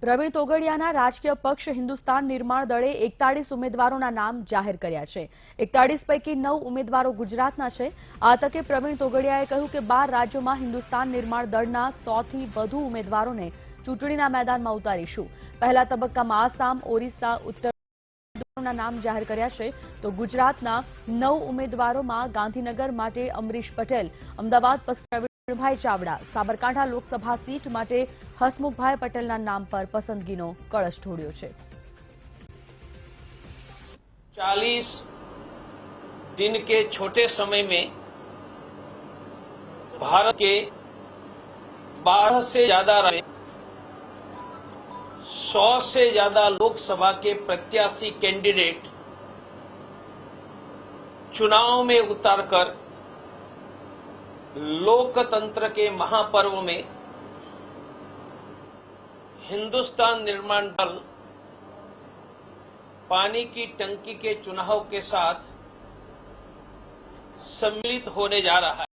પ્રવીણ તોગડિયાના રાજકીય પક્ષ હિન્દુસ્તાન નિર્માણ દળે 41 ઉમેદવારોના નામ જાહેર કર્યા છે। 41 પૈકી 9 ઉમેદવારો ગુજરાતના છે। આ તકે પ્રવીણ તોગડિયાએ કહ્યું કે 12 રાજ્યોમાં હિન્દુસ્તાન નિર્માણ દળના 100થી વધુ ઉમેદવારોને ચૂંટણીના મેદાનમાં ઉતારીશું। પહેલા તબક્કામાં આસામ, ઓરિસ્સા, ઉત્તર નામ જાહેર કર્યા છે તો ગુજરાતના 9 ઉમેદવારોમાં ગાંધીનગર માટે અમરીશ પટેલ, અમદાવાદ પશ્ચિમ ભાઈ ચાવડા, સાબરકાંઠા લોકસભા સીટ માટે હસમુખભાઈ પટેલના નામ પર પસંદગીનો કળશ ઢોળ્યો છે। 40 दिन के छोटे समय में भारत के 12 से ज्यादा 100 से ज्यादा लोकसभा के प्रत्याशी कैंडिडेट चुनाव में उतरकर लोकतंत्र के महापर्व में हिंदुस्तान निर्माण दल पानी की टंकी के चुनाव के साथ सम्मिलित होने जा रहा है।